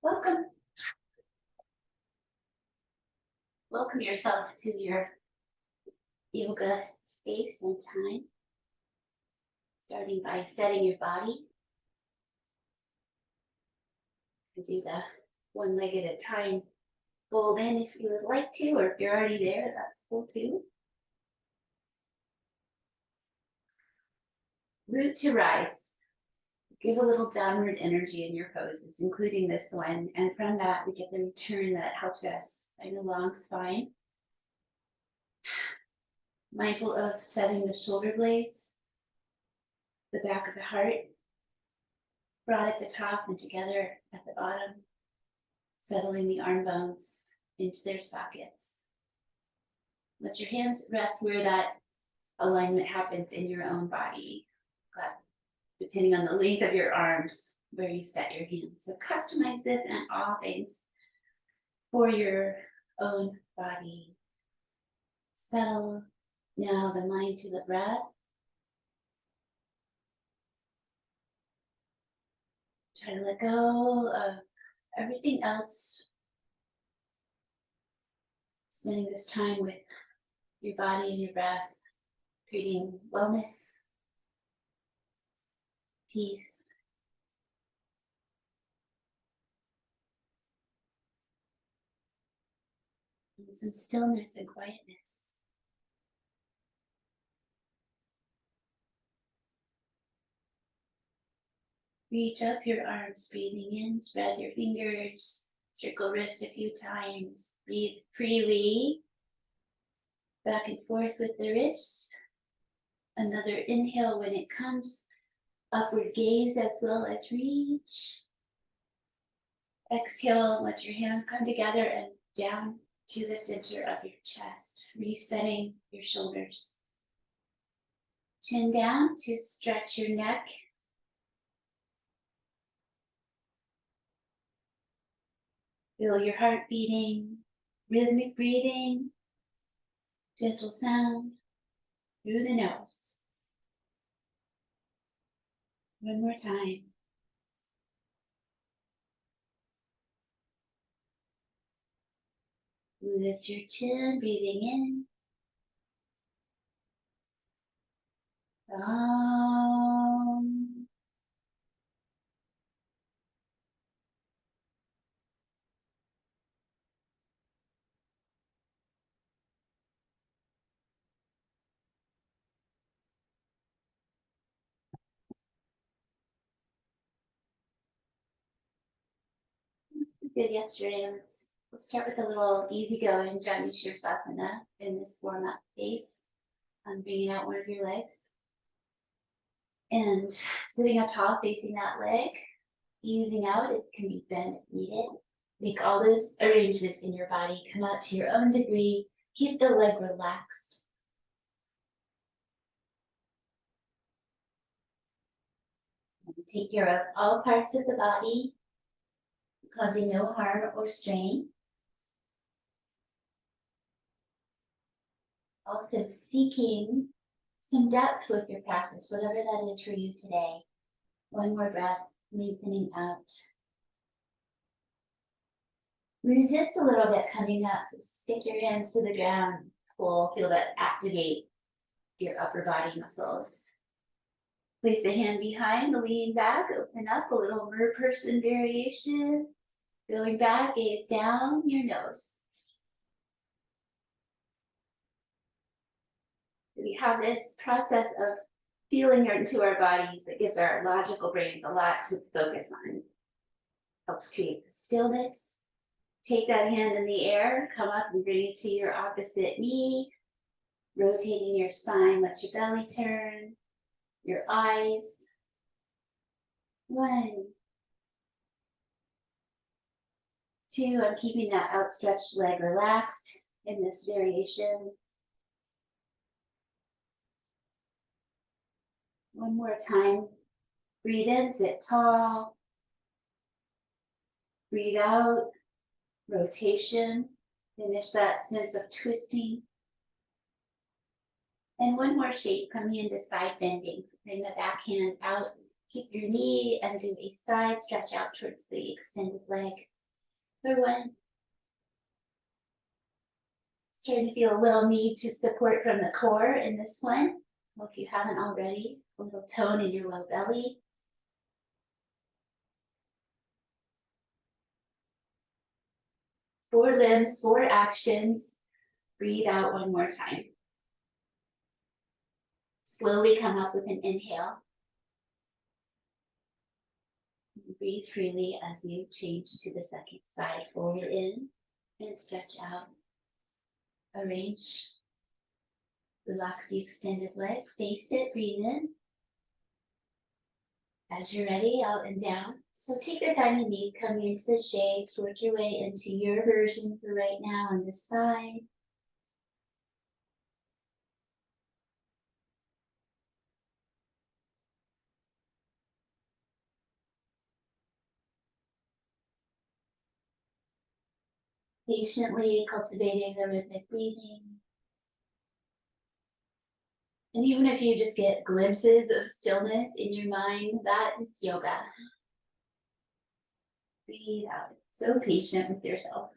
Welcome. Welcome yourself to your yoga space and time. Starting by setting your body. You do the one leg at a time. Fold in if you would like to, or if you're already there, that's cool too. Root to rise. Give a little downward energy in your poses, including this one. And from that, we get the return that helps us find a long spine. Mindful of setting the shoulder blades, the back of the heart, broad at the top and together at the bottom, settling the arm bones into their sockets. Let your hands rest where that alignment happens in your own body, but depending on the length of your arms, where you set your hands. So customize this and all things for your own body. Settle now the mind to the breath. Try to let go of everything else. Spending this time with your body and your breath, creating wellness, peace, and some stillness and quietness. Reach up your arms, breathing in, spread your fingers, circle wrists a few times, breathe freely, back and forth with the wrists. Another inhale when it comes, upward gaze as well as reach. Exhale, let your hands come together and down to the center of your chest, resetting your shoulders. Chin down to stretch your neck. Feel your heart beating, rhythmic breathing, gentle sound through the nose. One more time. Lift your chin, breathing in. Down. We did yesterday. Let's start with a little easygoing Janu Shirsasana in this warm-up phase. I'm bringing out one of your legs. And sitting up tall, facing that leg, easing out, it can be bent if needed. Make all those arrangements in your body, come out to your own degree, keep the leg relaxed. And take care of all parts of the body, causing no harm or strain. Also seeking some depth with your practice, whatever that is for you today. One more breath, lengthening out. Resist a little bit coming up, so stick your hands to the ground, pull, feel that activate your upper body muscles. Place a hand behind, lean back, open up, a little mer person variation. Going back, gaze down your nose. We have this process of feeling into our bodies that gives our logical brains a lot to focus on. Helps create the stillness. Take that hand in the air, come up and bring it to your opposite knee. Rotating your spine, let your belly turn, your eyes. 1, 2, I'm keeping that outstretched leg relaxed in this variation. One more time. Breathe in, sit tall. Breathe out, rotation. Finish that sense of twisting. And one more shape, coming into side bending. Bring the back hand out, keep your knee and do a side stretch out towards the extended leg. For one. Starting to feel a little need to support from the core in this one. Well, if you haven't already, a little tone in your low belly. Four limbs, four actions. Breathe out one more time. Slowly come up with an inhale. Breathe freely as you change to the second side. Forward in and stretch out. Arrange. Relax the extended leg. Face it. Breathe in. As you're ready, out and down. So take the time you need. Come into the shapes. Work your way into your version for right now on this side. Patiently cultivating the rhythmic breathing. And even if you just get glimpses of stillness in your mind, that is yoga. Breathe out. So patient with yourself.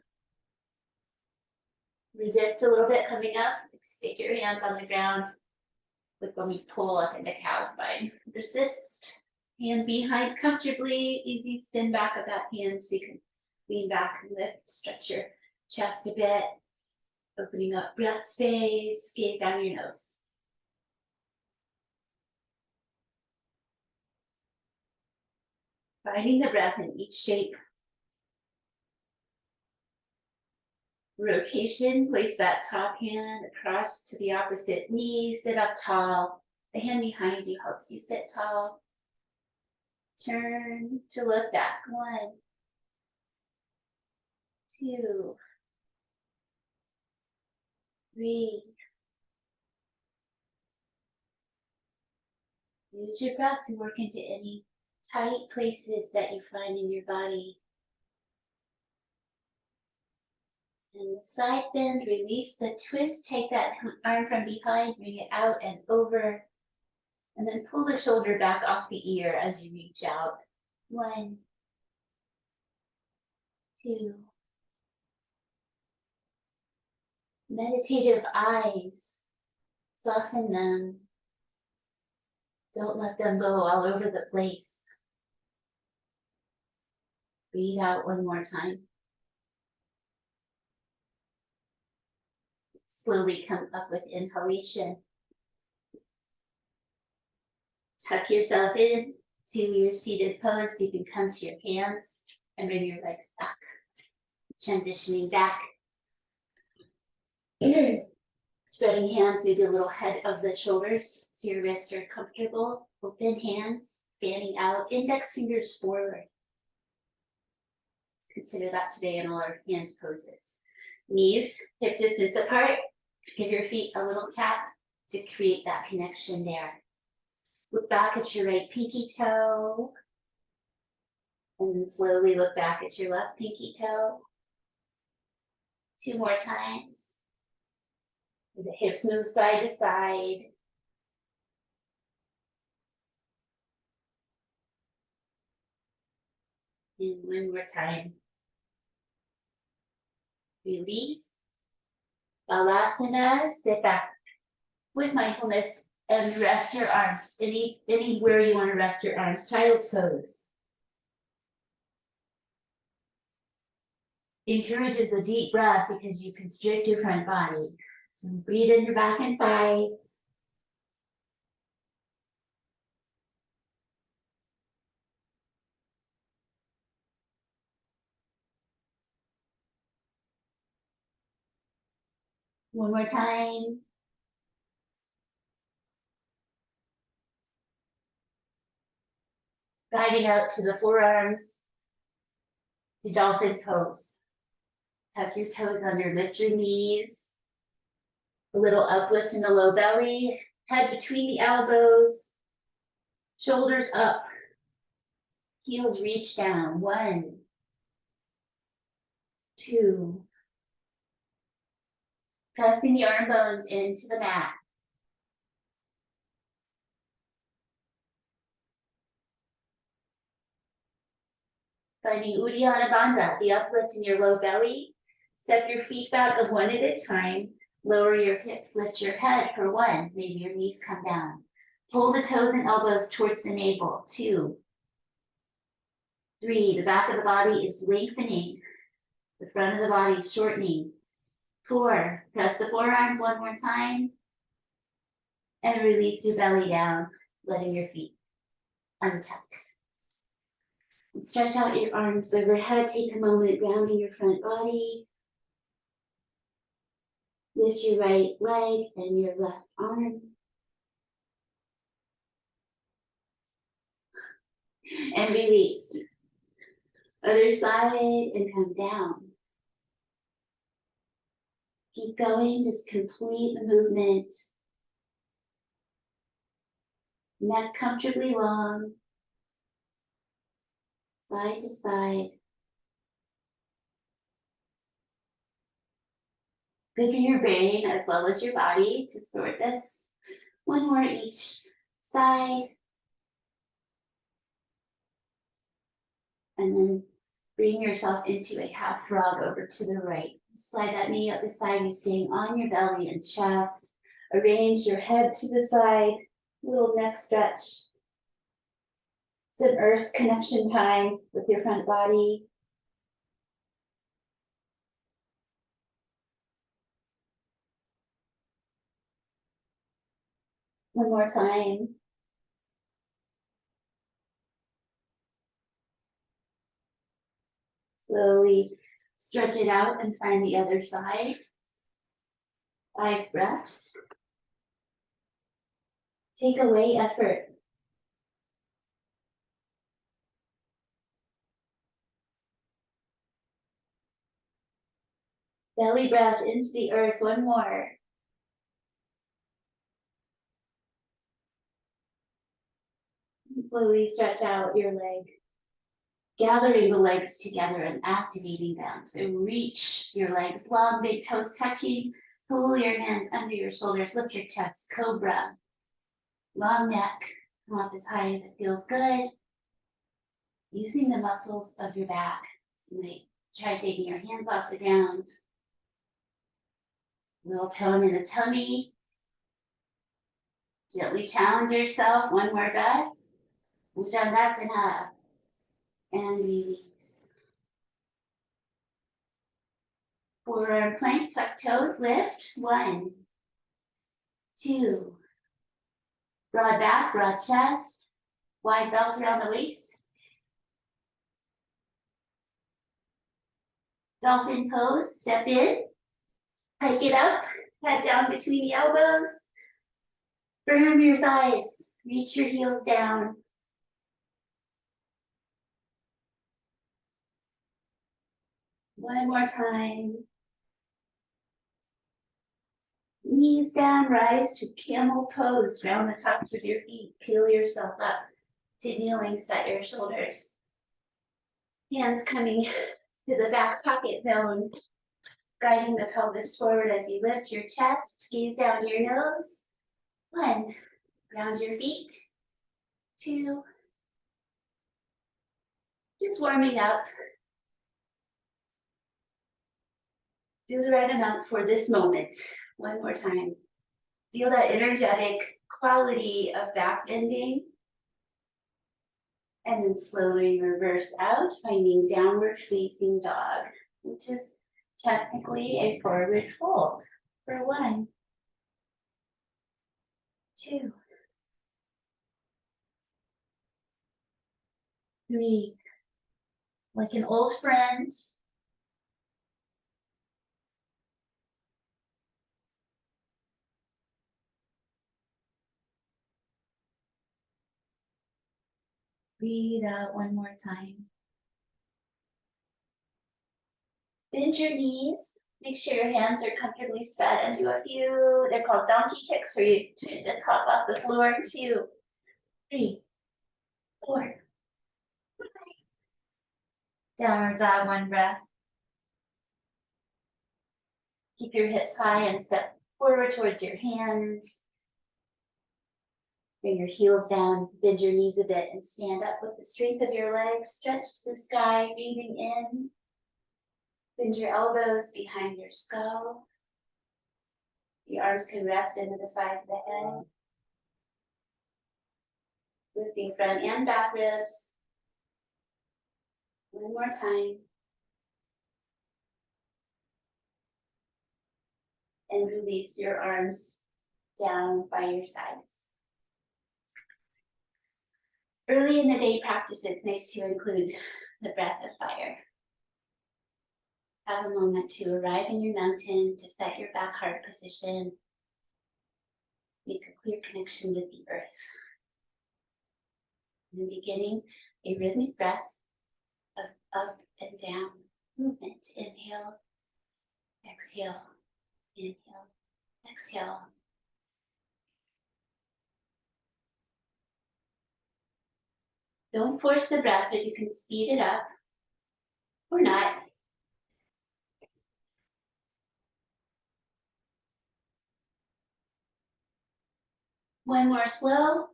Resist a little bit coming up. Stick your hands on the ground. Like when we pull up into cow spine. Resist. Hand behind comfortably. Easy spin back of that hand so you can lean back and lift. Stretch your chest a bit. Opening up breath space. Gaze down your nose. Finding the breath in each shape. Rotation, place that top hand across to the opposite knee, sit up tall. The hand behind you helps you sit tall. Turn to look back. 1, 2, 3. Use your breath to work into any tight places that you find in your body. And the side bend, release the twist, take that arm from behind, bring it out and over. And then pull the shoulder back off the ear as you reach out. 1, 2. Meditative eyes, soften them. Don't let them go all over the place. Breathe out one more time. Slowly come up with inhalation. Tuck yourself in to your seated pose so you can come to your hands and bring your legs up. Transitioning back. Spreading hands maybe a little head of the shoulders so your wrists are comfortable. Open hands, fanning out, index fingers forward. Let's consider that today in all our hand poses. Knees hip distance apart. Give your feet a little tap to create that connection there. Look back at your right pinky toe. And then slowly look back at your left pinky toe. 2 more times. The hips move side to side. And one more time. Release. Balasana, sit back with mindfulness and rest your arms. Anywhere you want to rest your arms. Child's pose. Encourages a deep breath because you constrict your front body. So breathe in your back and sides. One more time. Diving out to the forearms to dolphin pose. Tuck your toes under, lift your knees. A little uplift in the low belly, head between the elbows, shoulders up, heels reach down. 1, 2. Pressing the arm bones into the mat. Finding Uddiyana Bandha, the uplift in your low belly. Step your feet back of one at a time. Lower your hips, lift your head for 1. Maybe your knees come down. Pull the toes and elbows towards the navel. 2, 3, the back of the body is lengthening. The front of the body is shortening. 4, press the forearms one more time. And release your belly down, letting your feet untuck. And stretch out your arms overhead. Take a moment, grounding your front body. Lift your right leg and your left arm. And release. Other side and come down. Keep going, just complete the movement. Neck comfortably long. Side to side. Good for your brain as well as your body to sort this. 1 more each side. And then bring yourself into a half frog over to the right. Slide that knee up beside you, staying on your belly and chest. Arrange your head to the side, little neck stretch. Some earth connection time with your front body. One more time. Slowly stretch it out and find the other side. 5 breaths. Take away effort. Belly breath into the earth. 1 more. And slowly stretch out your leg. Gathering the legs together and activating them. So reach your legs long, big toes touching. Pull your hands under your shoulders. Lift your chest. Cobra. Long neck. Come up as high as it feels good. Using the muscles of your back. So you might try taking your hands off the ground. Little tone in the tummy. Gently challenge yourself. 1 more breath. Bhujangasana. And release. Forearm plank, tuck toes, lift. 1, 2. Broad back, broad chest. Wide belt around the waist. Dolphin pose, step in. Hike it up, head down between the elbows. Firm your thighs, reach your heels down. One more time. Knees down, rise to camel pose. Ground the tops of your feet. Peel yourself up to kneeling, set your shoulders. Hands coming to the back pocket zone. Guiding the pelvis forward as you lift your chest. Gaze down to your nose. 1, ground your feet. 2, just warming up. Do the right amount for this moment. 1 more time. Feel that energetic quality of back bending. And then slowly reverse out, finding downward facing dog, which is technically a forward fold. For 1, 2, 3, like an old friend. 'Breathe out 1 more time. Bend your knees. Make sure your hands are comfortably spread and do a few, they're called donkey kicks, where you just hop off the floor. 2, 3, 4, 5. Downward dog, 1 breath. Keep your hips high and step forward towards your hands. Bring your heels down, bend your knees a bit, and stand up with the strength of your legs. Stretch to the sky, breathing in. Bend your elbows behind your skull. The arms can rest into the sides of the head. Lifting front and back ribs. One more time. And release your arms down by your sides. Early in the day practice, it's nice to include the breath of fire. Have a moment to arrive in your mountain, to set your back heart position. Make a clear connection with the earth. And beginning a rhythmic breath of up and down movement. Inhale, exhale, inhale, exhale. Don't force the breath, but you can speed it up or not. One more slow.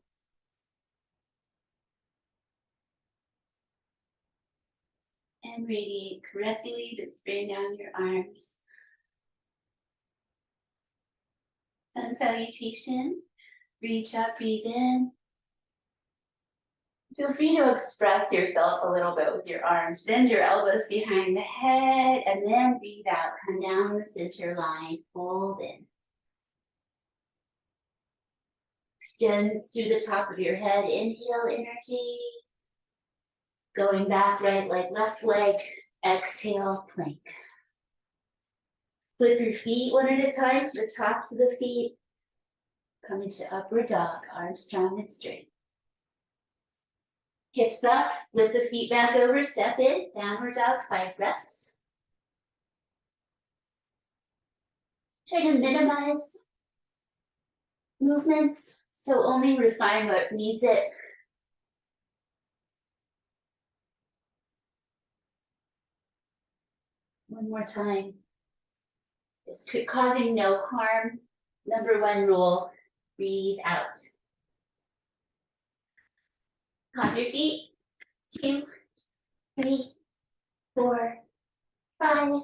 And radiate correctly. Just bring down your arms. Sun salutation. Reach up, breathe in. Feel free to express yourself a little bit with your arms. Bend your elbows behind the head and then breathe out. Come down the center line. Fold in. Extend through the top of your head. Inhale energy. Going back, right leg, left leg. Exhale, plank. Flip your feet one at a time to the tops of the feet. Come into upward dog, arms strong and straight. Hips up, flip the feet back over, step in, downward dog, 5 breaths. Try to minimize movements, so only refine what needs it. One more time. Just causing no harm. Number 1 rule, breathe out. Count your feet. 2, 3, 4, 5.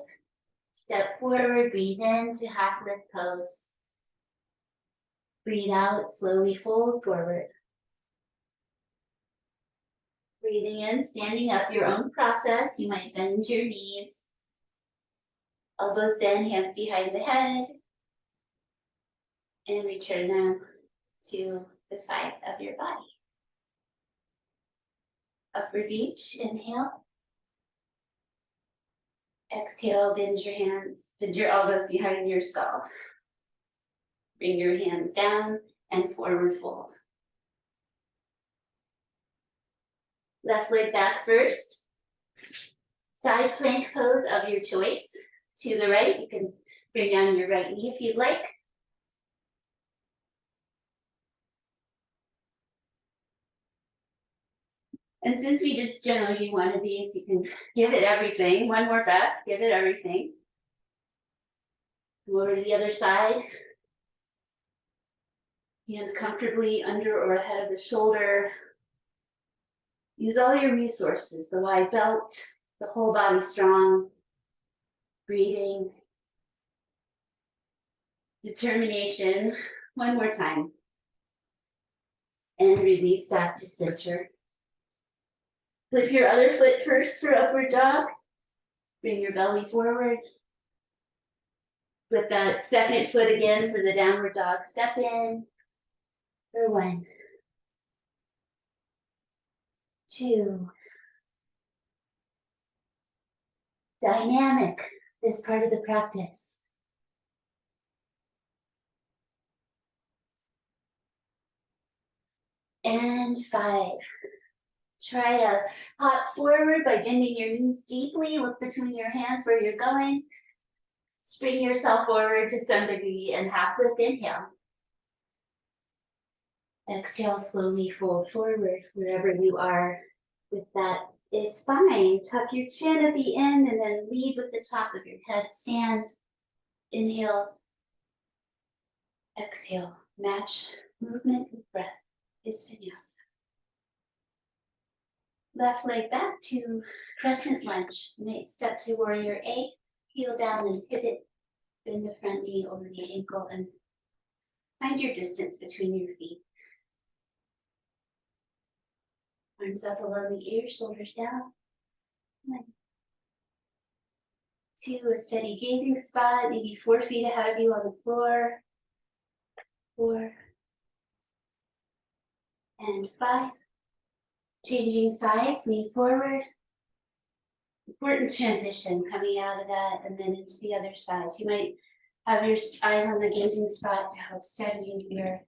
Step forward, breathe in to half lift pose. Breathe out, slowly fold forward. Breathing in, standing up, your own process. You might bend your knees. Elbows bend, hands behind the head. And return them to the sides of your body. Upward reach, inhale. Exhale, bend your elbows behind your skull. Bring your hands down and forward fold. Left leg back first. Side plank pose of your choice. To the right, you can bring down your right knee if you'd like. And since we just generally one of these, you can give it everything. One more breath, give it everything. Go over to the other side. Hand comfortably under or ahead of the shoulder. Use all your resources, the wide belt, the whole body strong, breathing, determination. One more time. And release back to center. Flip your other foot first for upward dog. Bring your belly forward. Flip that second foot again for the downward dog. Step in for 1, 2. Dynamic, this part of the practice. And 5. Try to hop forward by bending your knees deeply. Look between your hands where you're going. Spring yourself forward to some degree and half lift, inhale. Exhale, slowly fold forward wherever you are. If that is fine, tuck your chin at the end and then lead with the top of your head. Stand, inhale, exhale. Match movement with breath. is vinyasa. Left leg back to crescent lunge. You might step to warrior A, heel down and pivot, bend the front knee over the ankle and find your distance between your feet. Arms up along the ears, shoulders down. 1, 2, a steady gazing spot, maybe 4 feet ahead of you on the floor. 4, and 5. Changing sides, lean forward. Important transition coming out of that and then into the other side. So you might have your eyes on the gazing spot to help steady you here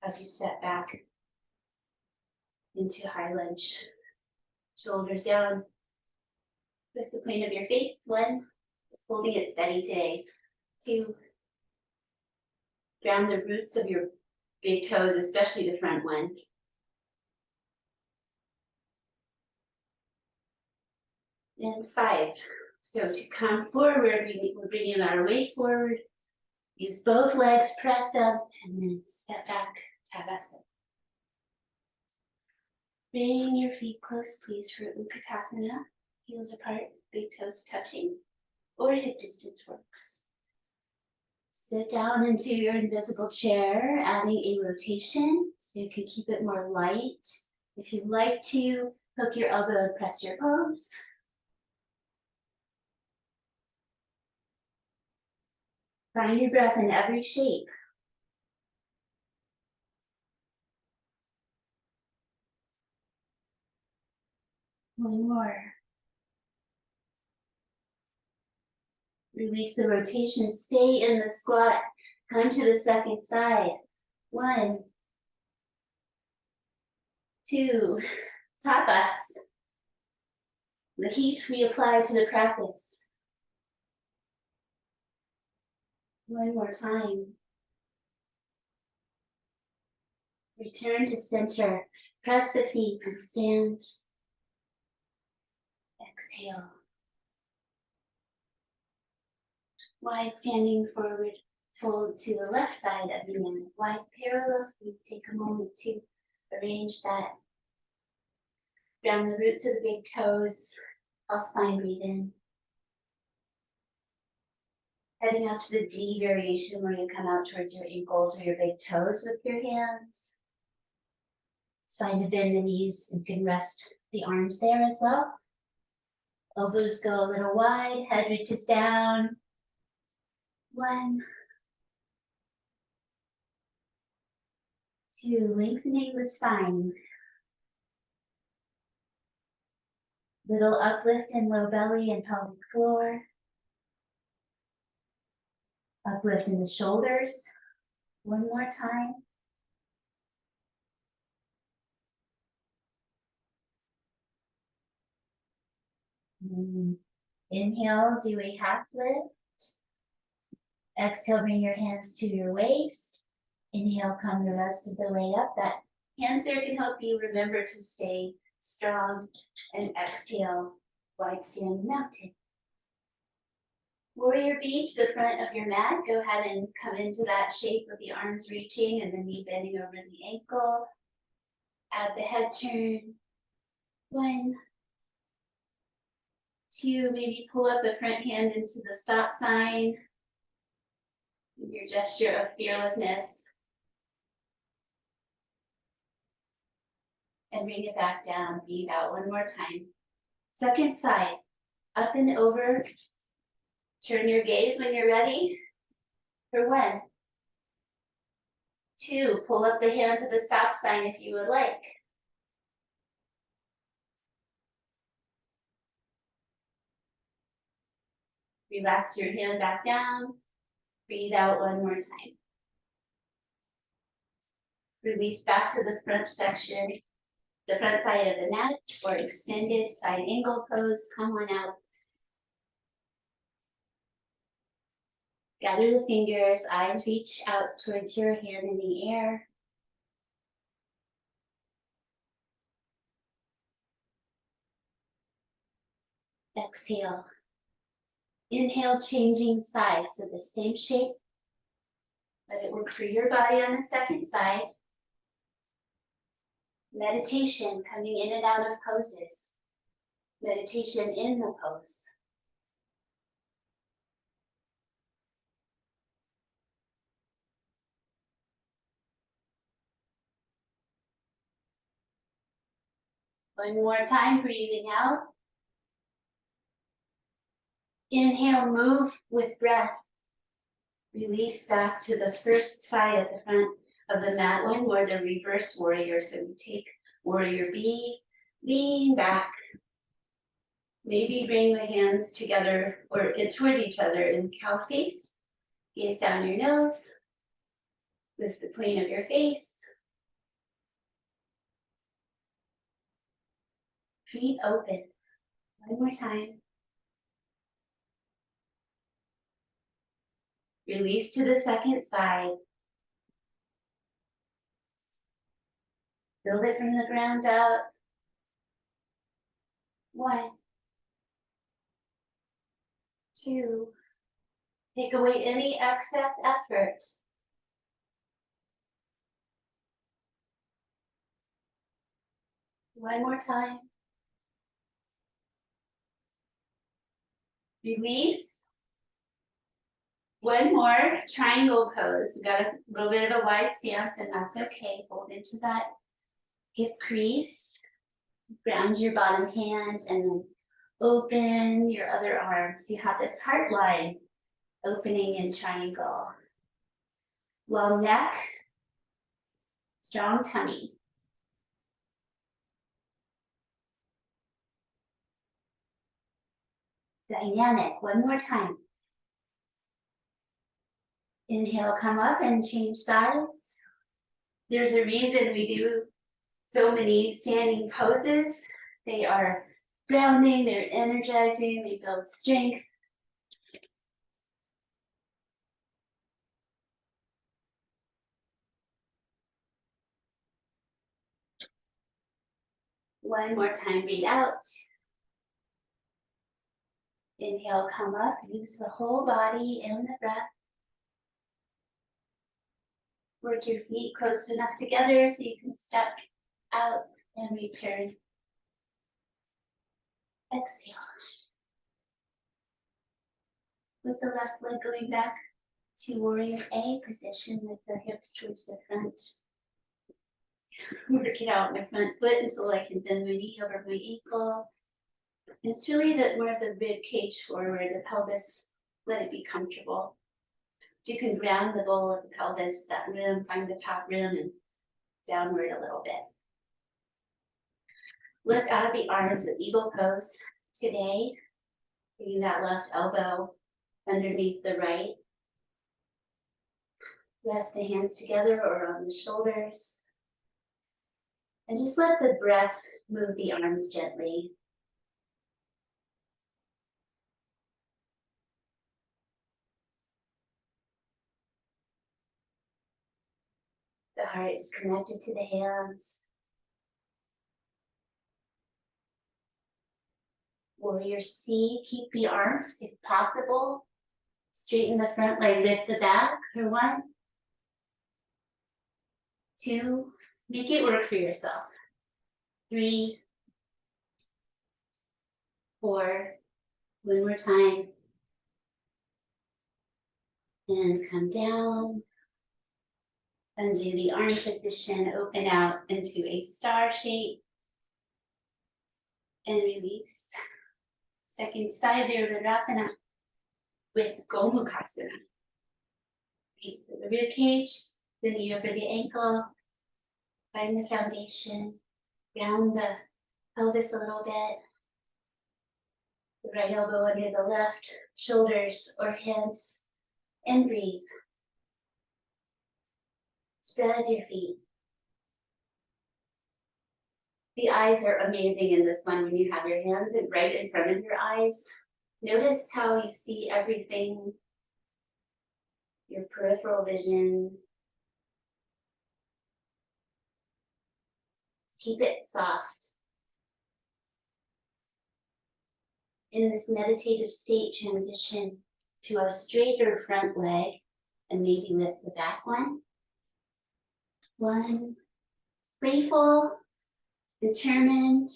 as you step back into high lunge. Shoulders down with the plane of your face. 1, just holding it steady today. 2, ground the roots of your big toes, especially the front one. And 5. So to come forward, we're bringing our weight forward. Use both legs, press them, and then step back, Tadasana. Bring your feet close, please, for Utkatasana. Heels apart, big toes touching, or hip distance works. Sit down into your invisible chair, adding a rotation so you can keep it more light. If you'd like to, hook your elbow and press your palms. Find your breath in every shape. 1 more. Release the rotation. Stay in the squat. Come to the second side. 1, 2. Tapas. The heat we apply to the practice. 1 more time. Return to center. Press the feet and stand. Exhale. Wide standing forward. Fold to the left side of the mat. Wide parallel feet. Take a moment to arrange that. Ground the roots of the big toes. Pulse spine, breathe in. Heading out to the D variation where you come out towards your ankles or your big toes with your hands. It's fine to bend the knees and can rest the arms there as well. Elbows go a little wide, head reaches down. 1, 2, lengthening the spine. Little uplift in low belly and pelvic floor. Uplift in the shoulders. 1 more time. Inhale, do a half lift. Exhale, bring your hands to your waist. Inhale, come the rest of the way up. That hands there can help you remember to stay strong. And exhale, wide standing mountain. Warrior B to the front of your mat. Go ahead and come into that shape with the arms reaching and the knee bending over the ankle. Add the head turn. 1, 2, maybe pull up the front hand into the stop sign. Your gesture of fearlessness. And bring it back down. Breathe out 1 more time. Second side. Up and over. Turn your gaze when you're ready. For 1, 2, pull up the hand to the stop sign if you would like. Relax your hand back down. Breathe out 1 more time. Release back to the front section, the front side of the mat, or extended side angle pose. Come on out. Gather the fingers, eyes reach out towards your hand in the air. Exhale. Inhale, changing sides. So the same shape. Let it work for your body on the second side. Meditation, coming in and out of poses. Meditation in the pose. One more time, breathing out. Inhale, move with breath. Release back to the first side at the front of the mat one, or the reverse warrior. So we take warrior B, lean back. Maybe bring the hands together or towards each other in cow face. Gaze down your nose. Lift the plane of your face. Feet open. One more time. Release to the second side. Build it from the ground up. 1, 2. Take away any excess effort. One more time. Release. One more triangle pose. We got a little bit of a wide stance, and that's okay. Hold into that hip crease. Ground your bottom hand and then open your other arm. So you have this heart line opening in triangle. Long neck, strong tummy. Dynamic. One more time. Inhale, come up and change sides. There's a reason we do so many standing poses. They are grounding, they're energizing, they build strength. One more time, breathe out. Inhale, come up, use the whole body and the breath. Work your feet close enough together so you can step out and return. Exhale. With the left leg going back to warrior A position with the hips towards the front. Work it out with my front foot until I can bend my knee over my ankle. And it's really more of the rib cage forward, the pelvis, let it be comfortable. You can ground the bowl of the pelvis, that rim, find the top rim and downward a little bit. Let's add the arms of eagle pose today. Bringing that left elbow underneath the right. Rest the hands together or on the shoulders. And just let the breath move the arms gently. The heart is connected to the hands. Warrior C, keep the arms if possible. Straighten the front leg, lift the back for 1, 2, make it work for yourself. 3, 4, one more time. And come down. Undo the arm position, open out into a star shape. And release. Second side Virabhadrasana with Gomukhasana. Release the rib cage, the knee over the ankle. Find the foundation. Ground the pelvis a little bit. The right elbow under the left, shoulders or hands, and breathe. Spread your feet. The eyes are amazing in this one when you have your hands right in front of your eyes. Notice how you see everything, your peripheral vision. Just keep it soft. In this meditative state, transition to a straighter front leg and maybe lift the back one. 1, playful, determined,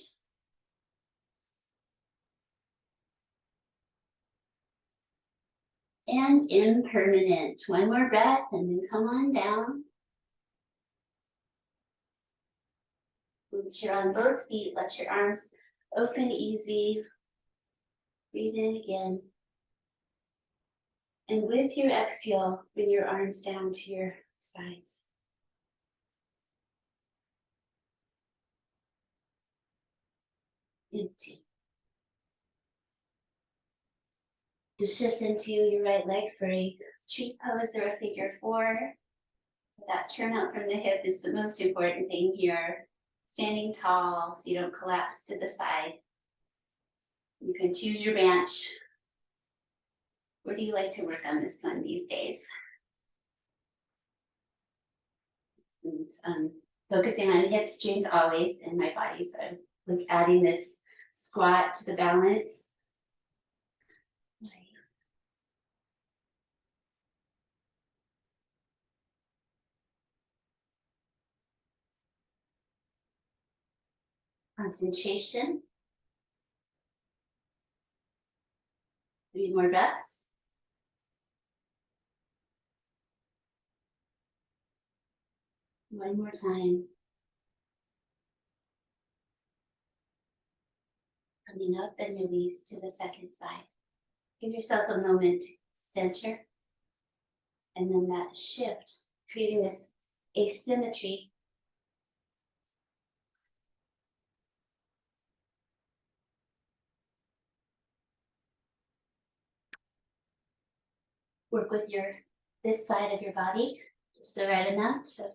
and impermanent. One more breath and then come on down. Once you're on both feet, let your arms open easy. Breathe in again. And with your exhale, bring your arms down to your sides. Empty. You shift into your right leg for a tree pose or a figure four. That turnout from the hip is the most important thing here. Standing tall so you don't collapse to the side. You can choose your bench. Where do you like to work on this one these days? And, focusing on hip strength always in my body. So I'm like adding this squat to the balance. Concentration. 3 more breaths. One more time. Coming up and release to the second side. Give yourself a moment to center. And then that shift, creating this asymmetry. Work with this side of your body, just the right amount of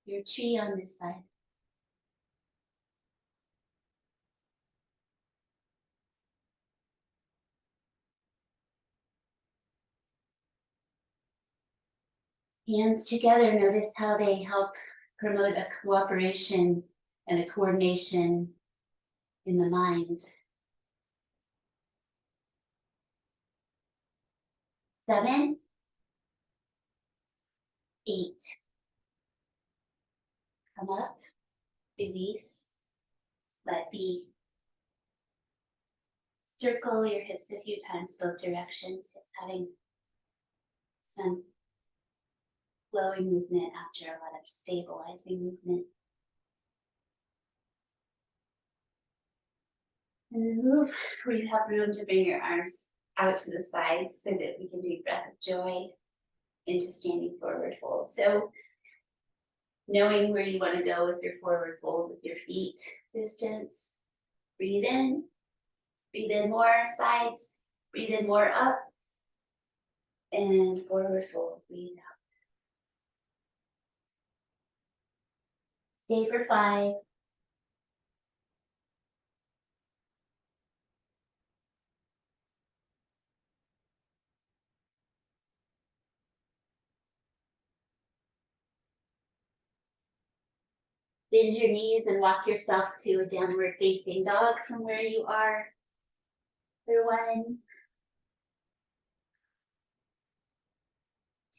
your tree on this side. Hands together, notice how they help promote a cooperation and a coordination in the mind. 7, 8. Come up, release, let be. Circle your hips a few times, both directions, just having some flowing movement after a lot of stabilizing movement. And then move where you have room to bring your arms out to the sides so that we can take breath of joy into standing forward fold. So knowing where you want to go with your forward fold with your feet distance. Breathe in more sides, breathe in more up, and forward fold, breathe out. Stay for 5. Bend your knees and walk yourself to a downward facing dog from where you are. For 1,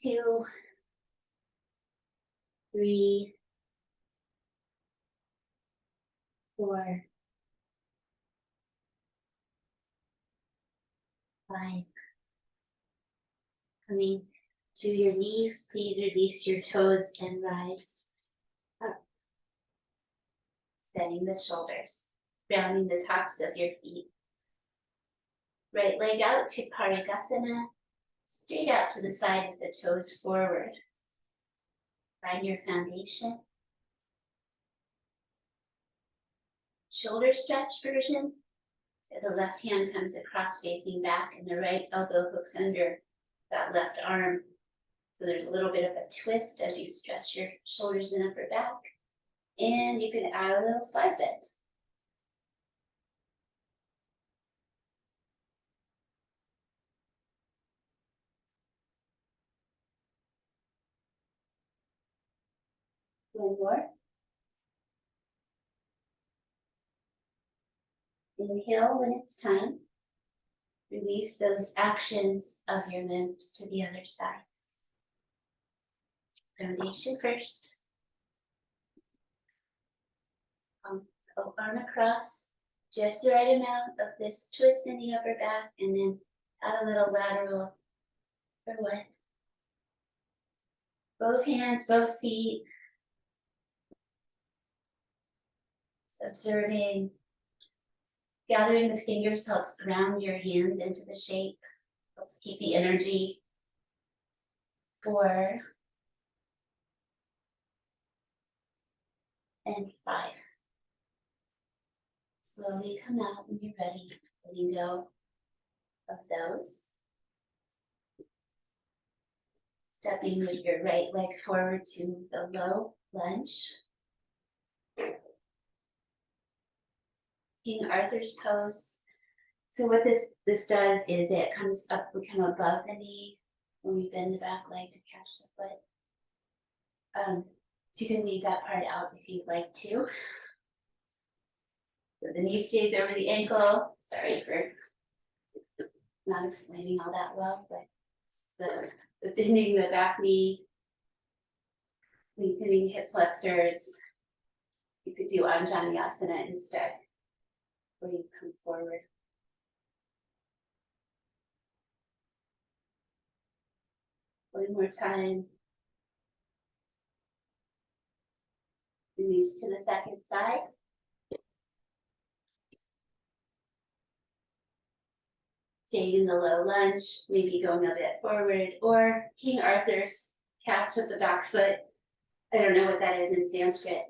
2, 3, 4, 5. Coming to your knees, please release your toes and rise up. Setting the shoulders, rounding the tops of your feet. Right leg out to Parigasana, straight out to the side with the toes forward. Find your foundation. Shoulder stretch version. So the left hand comes across facing back and the right elbow hooks under that left arm. So there's a little bit of a twist as you stretch your shoulders and upper back. And you can add a little side bend. One more. Inhale when it's time. Release those actions of your limbs to the other side. Foundation first. arm across, just the right amount of this twist in the upper back, and then add a little lateral for 1. Both hands, both feet. Just observing. Gathering the fingers helps ground your hands into the shape, helps keep the energy. 4 and 5. Slowly come out when you're ready, letting go of those. Stepping with your right leg forward to the low lunge. King Arthur's pose. So what this does is it comes up, we come above the knee when we bend the back leg to catch the foot. So you can leave that part out if you'd like to. So the knee stays over the ankle. Sorry for not explaining all that well, but it's the bending the back knee, lengthening hip flexors. You could do Anjaneyasana instead, where you come forward. One more time. Release to the second side. Staying in the low lunge, maybe going a bit forward, or King Arthur's catch of the back foot. I don't know what that is in Sanskrit.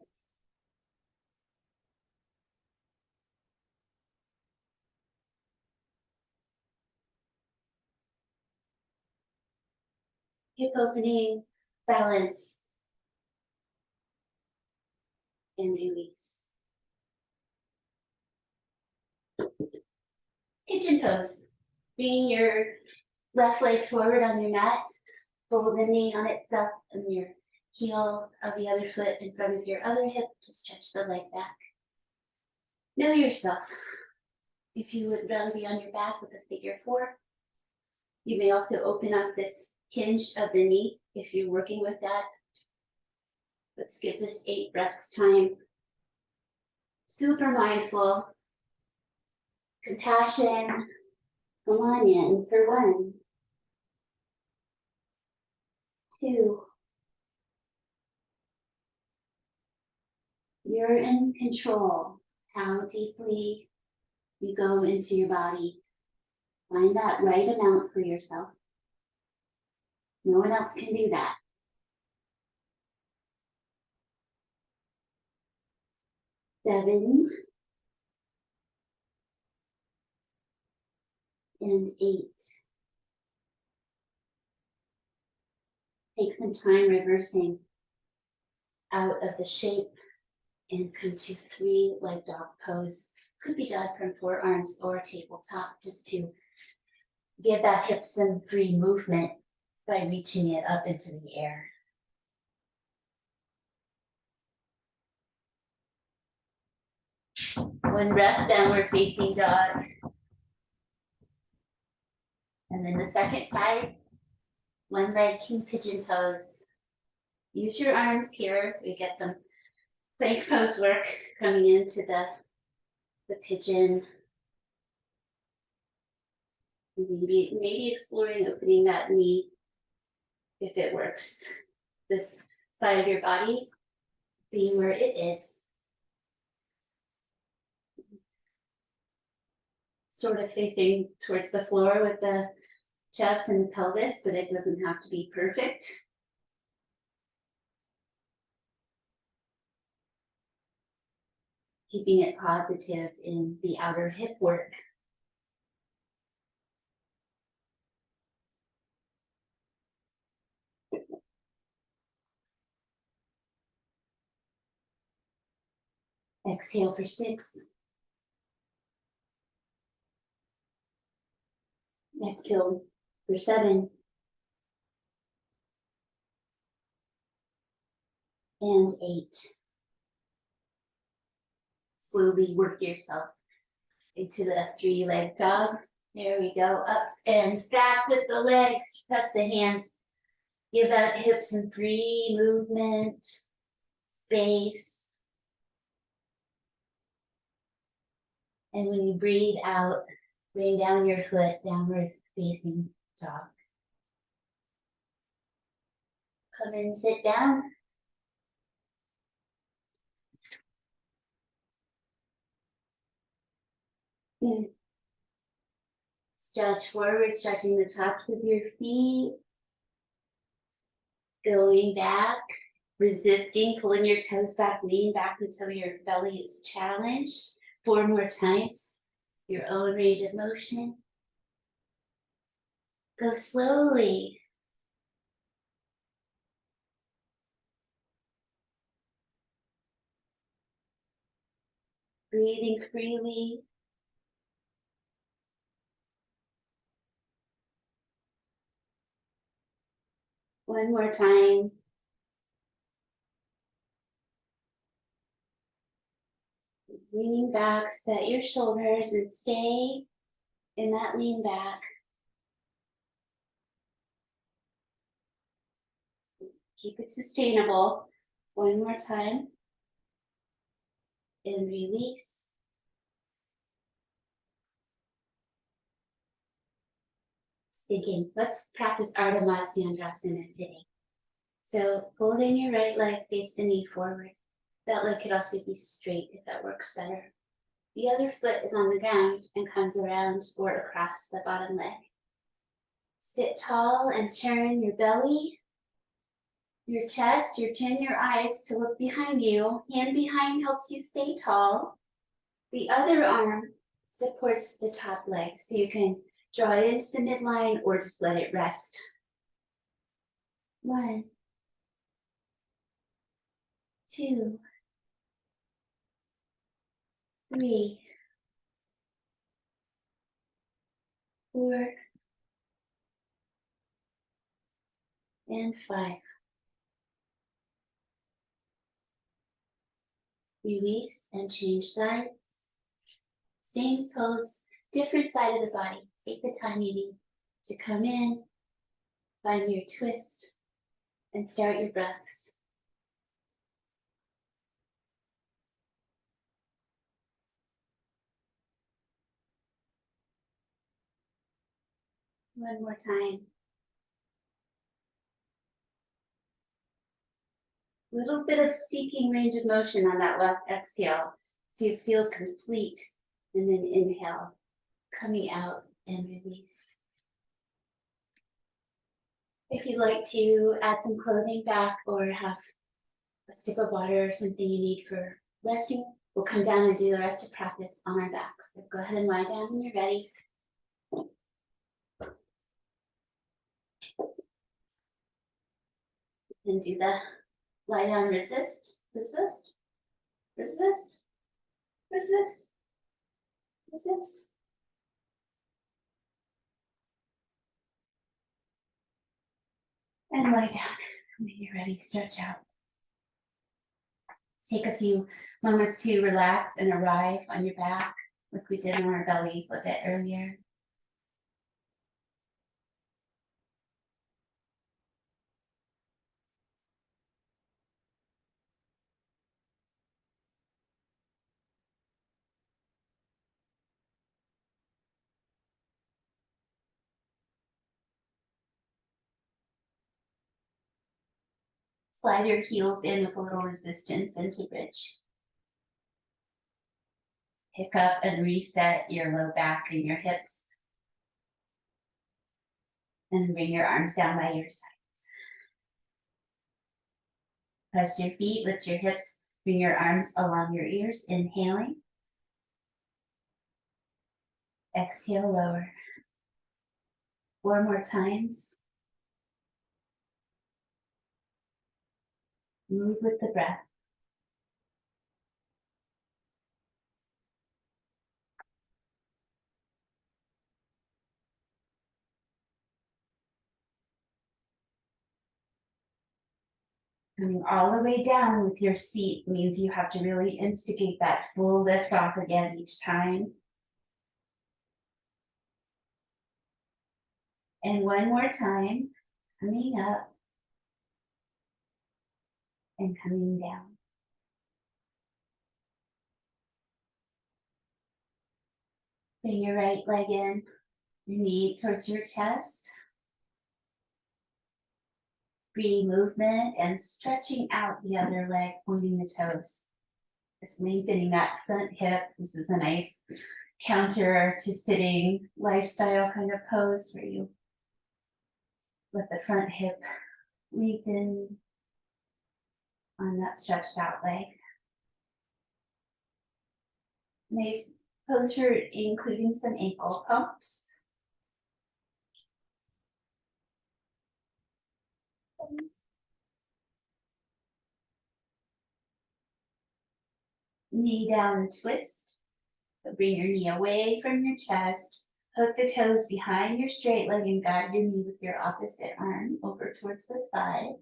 Hip opening, balance, and release. Pigeon pose. Bringing your left leg forward on your mat, fold the knee on itself and your heel of the other foot in front of your other hip to stretch the leg back. Know yourself. If you would rather be on your back with a figure 4, you may also open up this hinge of the knee if you're working with that. Let's give this 8 breaths time. Super mindful. Compassion. Come on in for 1, 2. You're in control. How deeply you go into your body. Find that right amount for yourself. No one else can do that. 7 and 8. Take some time reversing out of the shape and come to 3 leg dog pose. Could be done from forearms or tabletop, just to give that hip some free movement by reaching it up into the air. One breath, downward facing dog. And then the second side, 1 leg king pigeon pose. Use your arms here so we get some plank pose work coming into the pigeon. Maybe exploring opening that knee if it works. This side of your body being where it is. Sort of facing towards the floor with the chest and the pelvis, but it doesn't have to be perfect. Keeping it positive in the outer hip work. Exhale for 6. Exhale for 7. And 8. Slowly work yourself into the 3-leg dog. There we go, up and back with the legs. Press the hands. Give that hip some free movement, space. And when you breathe out, bring down your foot, downward facing dog. Come and sit down. And stretch forward, stretching the tops of your feet. Going back, resisting, pulling your toes back, lean back until your belly is challenged. 4 more times, your own range of motion. Go slowly. Breathing freely. One more time. Leaning back, set your shoulders and stay in that lean back. Keep it sustainable. One more time. And release. Thinking, let's practice Ardha Matsyendrasana today. So holding your right leg, face the knee forward. That leg could also be straight if that works better. The other foot is on the ground and comes around or across the bottom leg. Sit tall and turn your belly, your chest, your chin, your eyes to look behind you. Hand behind helps you stay tall. The other arm supports the top leg, so you can draw it into the midline or just let it rest. 1, 2, 3, 4, and 5. Release and change sides. Same pose, different side of the body. Take the time you need to come in, find your twist, and start your breaths. One more time. Little bit of seeking range of motion on that last exhale so you feel complete. And then inhale, coming out and release. If you'd like to add some clothing back or have a sip of water or something you need for resting, we'll come down and do the rest of practice on our backs. So go ahead and lie down when you're ready. And do the lie down, resist, resist, resist, resist, resist. And lie down. When you're ready, stretch out. Take a few moments to relax and arrive on your back, like we did on our bellies a bit earlier. Slide your heels in with a little resistance into bridge. Pick up and reset your low back and your hips. And bring your arms down by your sides. Press your feet, lift your hips, bring your arms along your ears, inhaling. Exhale, lower. 4 more times. Move with the breath. Coming all the way down with your seat means you have to really instigate that full lift off again each time. And one more time, coming up and coming down. Bring your right leg in, your knee towards your chest. Free movement and stretching out the other leg, pointing the toes. Just lengthening that front hip. This is a nice counter to sitting lifestyle kind of pose where you let the front hip lengthen on that stretched out leg. Nice pose for including some ankle pumps. Knee down twist. So bring your knee away from your chest. Hook the toes behind your straight leg and guide your knee with your opposite arm over towards the side.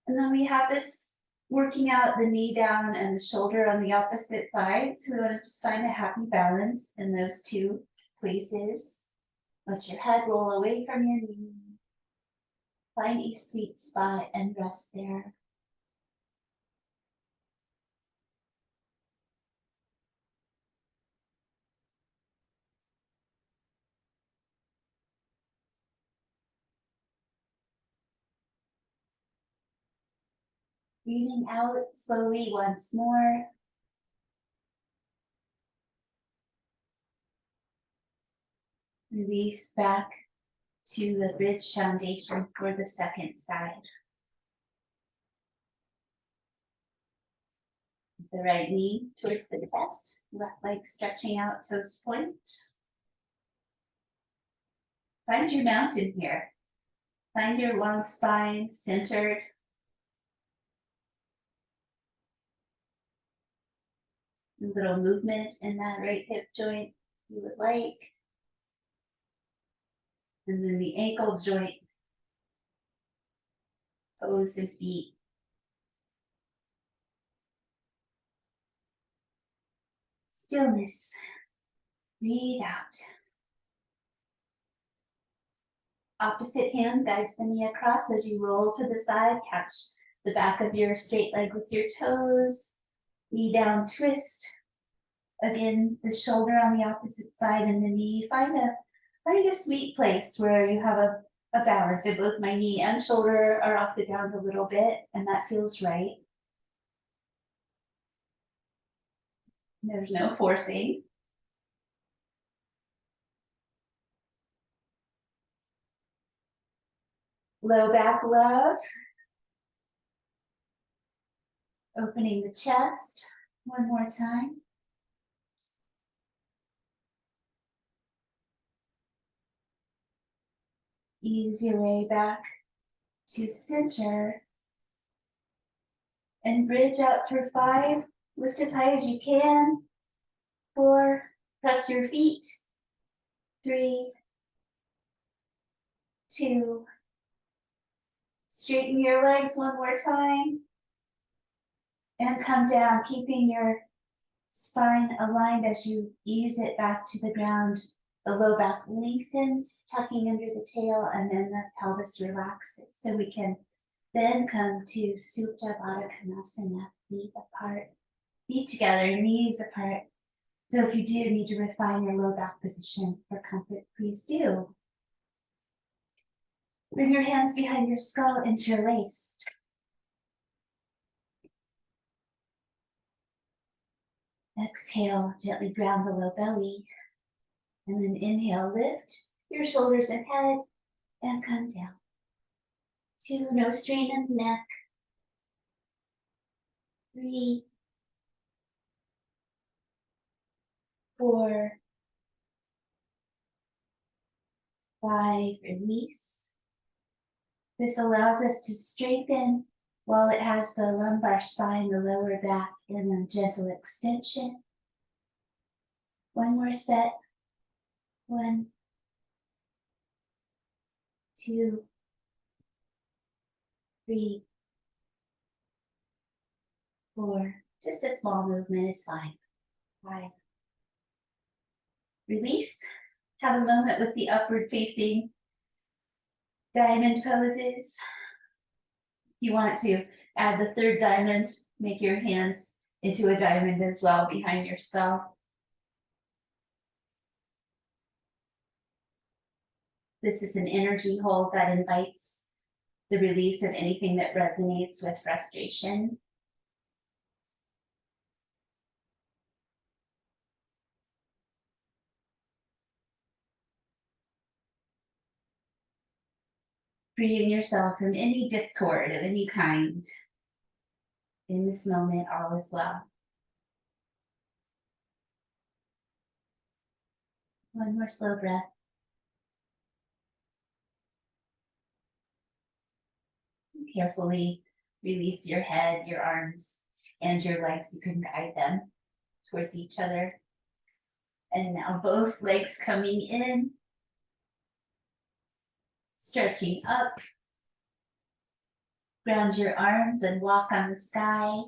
And then we have this working out the knee down and the shoulder on the opposite side. So we want to just find a happy balance in those two places. Let your head roll away from your knee. Find a sweet spot and rest there. Breathing out slowly once more. Release back to the bridge foundation for the second side. The right knee towards the chest, left leg stretching out, toes point. Find your mountain here. Find your long spine centered. A little movement in that right hip joint you would like. And then the ankle joint, toes and feet. Stillness. Breathe out. Opposite hand guides the knee across as you roll to the side. Catch the back of your straight leg with your toes. Knee down, twist. Again, the shoulder on the opposite side and the knee. Find a sweet place where you have a balance. So both my knee and shoulder are off the ground a little bit, and that feels right. There's no forcing. Low back love. Opening the chest one more time. Ease your way back to center. And bridge up for 5. Lift as high as you can. 4. Press your feet. 3. 2. Straighten your legs one more time. And come down, keeping your spine aligned as you ease it back to the ground. The low back lengthens, tucking under the tail, and then the pelvis relaxes. So we can then come to Supta Baddha Konasana, feet apart, feet together, knees apart. So if you do need to refine your low back position for comfort, please do. Bring your hands behind your skull, interlaced. Exhale, gently ground the low belly. And then inhale, lift your shoulders and head and come down. 2, no strain in the neck. 3, 4, 5, release. This allows us to strengthen while it has the lumbar spine, the lower back, in a gentle extension. One more set. 1, 2, 3, 4. Just a small movement is fine. 5. Release. Have a moment with the upward facing diamond poses. If you want to add the third diamond, make your hands into a diamond as well behind your skull. This is an energy hold that invites the release of anything that resonates with frustration. Freeing yourself from any discord of any kind. In this moment, all is well. One more slow breath. Carefully release your head, your arms, and your legs. You can guide them towards each other. And now both legs coming in, stretching up. Ground your arms and walk on the sky.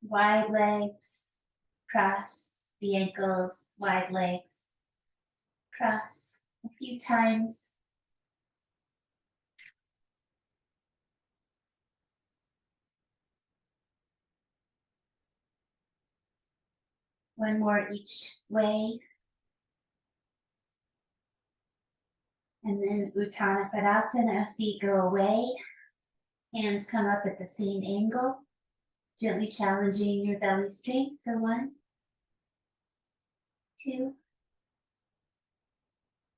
Wide legs, cross the ankles, wide legs, cross a few times. One more each way. And then Uttana Padasana, feet go away. Hands come up at the same angle. Gently challenging your belly strength for 1, 2,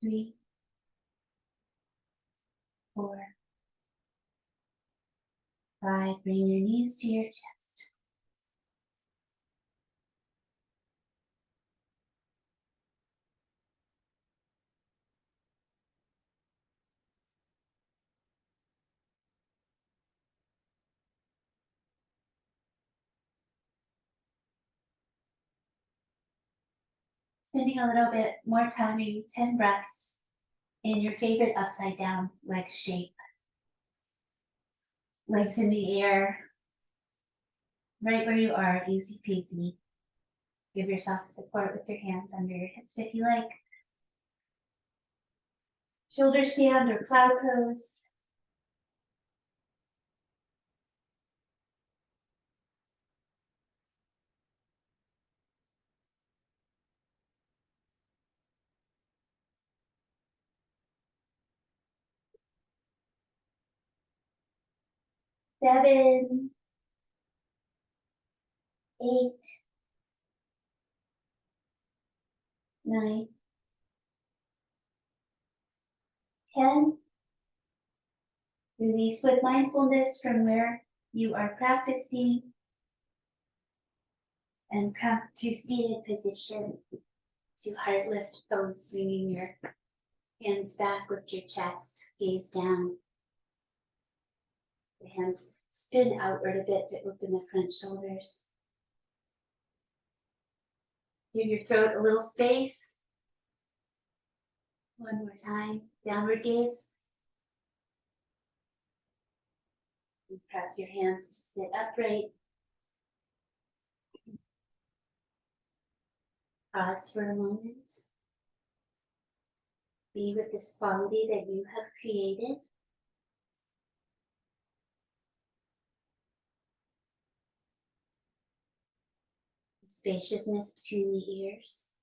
3, 4, 5. Bring your knees to your chest. Spending a little bit more time, maybe 10 breaths in your favorite upside down leg shape. Legs in the air, right where you are, easy peasy. Give yourself support with your hands under your hips if you like. Shoulder stand or plow pose. Seven, 8, 9, 10. Release with mindfulness from where you are practicing and come to seated position, to heart lift pose, bringing your hands back, lift your chest, gaze down. The hands spin outward a bit to open the front shoulders. Give your throat a little space. One more time, downward gaze. And press your hands to sit upright. Pause for a moment. Be with this quality that you have created. Spaciousness between the ears.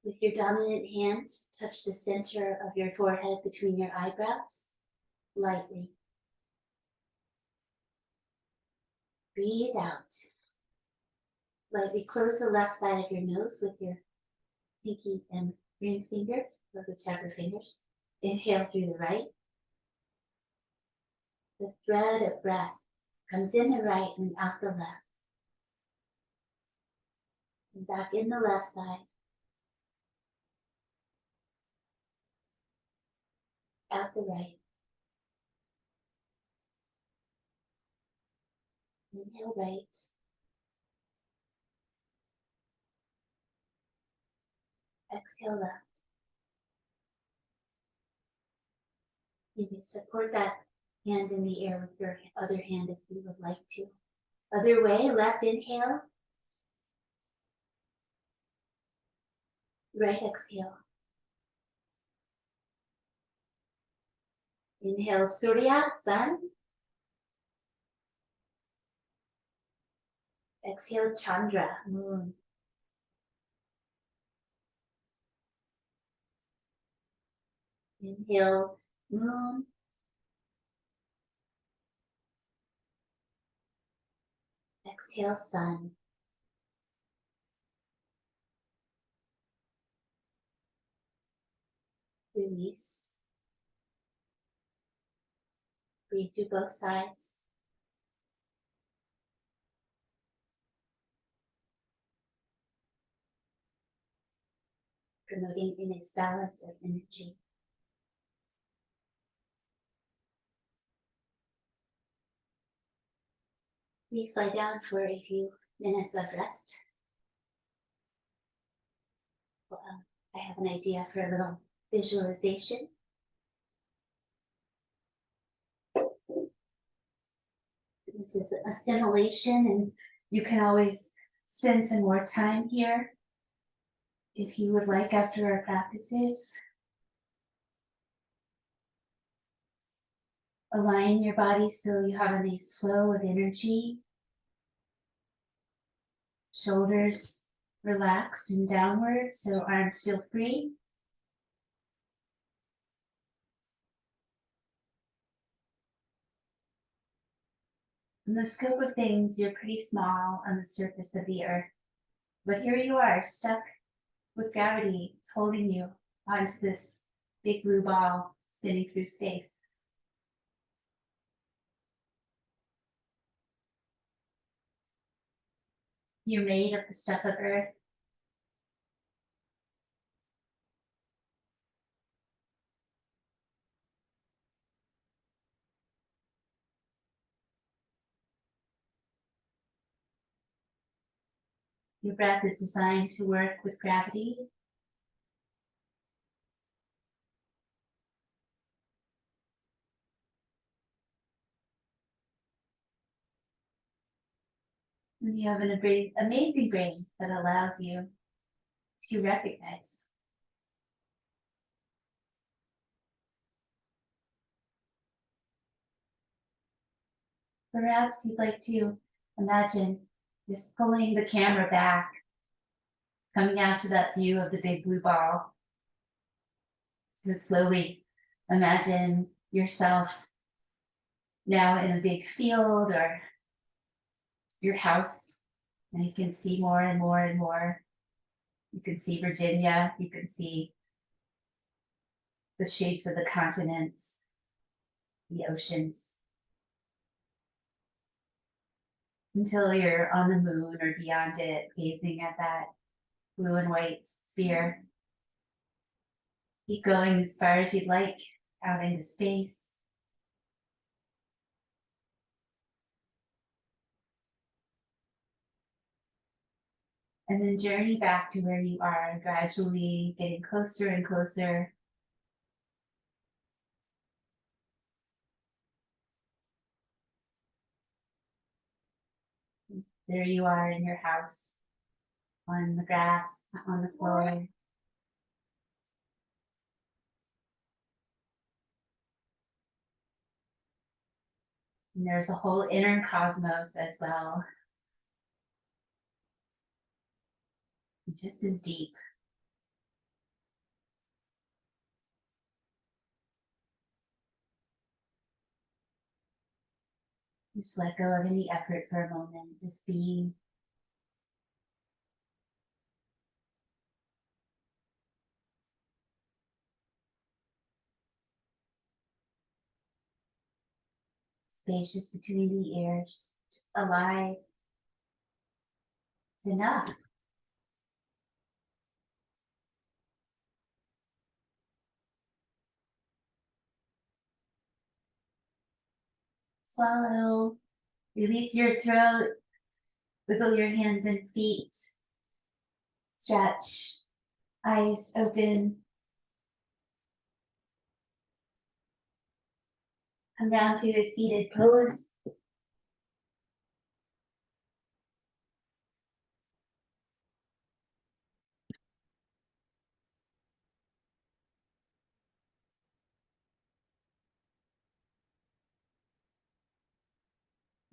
With your dominant hand, touch the center of your forehead between your eyebrows, lightly. Breathe out. Lightly close the left side of your nose with your pinky and ring fingers, or whichever fingers. Inhale through the right. The thread of breath comes in the right and out the left. And back in the left side. Out the right. Inhale right. Exhale left. You may support that hand in the air with your other hand if you would like to. Other way, left inhale. Right exhale. Inhale, Surya, sun. Exhale, Chandra, moon. Inhale, moon. Exhale, sun. Release. Breathe through both sides. Promoting a nice balance of energy. Please lie down for a few minutes of rest. I have an idea for a little visualization. This is assimilation, and you can always spend some more time here if you would like after our practices. Align your body so you have a nice flow of energy. Shoulders relaxed and downward, so arms feel free. In the scope of things, you're pretty small on the surface of the earth. But here you are, stuck with gravity. It's holding you onto this big blue ball spinning through space. You're made of the stuff of earth. Your breath is designed to work with gravity. And you have an amazing brain that allows you to recognize. Perhaps you'd like to imagine just pulling the camera back, coming out to that view of the big blue ball. So slowly imagine yourself now in a big field or your house, and you can see more and more and more. You can see Virginia, you can see the shapes of the continents, the oceans, until you're on the moon or beyond it, gazing at that blue and white sphere. Keep going as far as you'd like out into space. And then journey back to where you are, gradually getting closer and closer. There you are in your house, on the grass, on the floor. And there's a whole inner cosmos as well, just as deep. Just let go of any effort for a moment, just being. Spacious between the ears, alive. It's enough. Swallow, release your throat, wiggle your hands and feet, stretch, eyes open. Come down to a seated pose.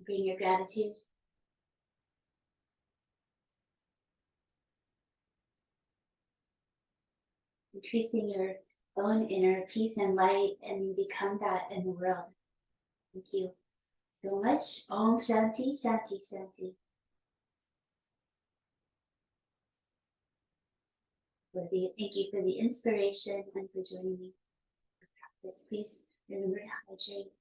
bring your gratitude. Increasing your own inner peace and light, and you become that in the world. Thank you so much. Om Shanti, Shanti, Shanti. Thank you for the inspiration and for joining me for practice. Please remember to hydrate.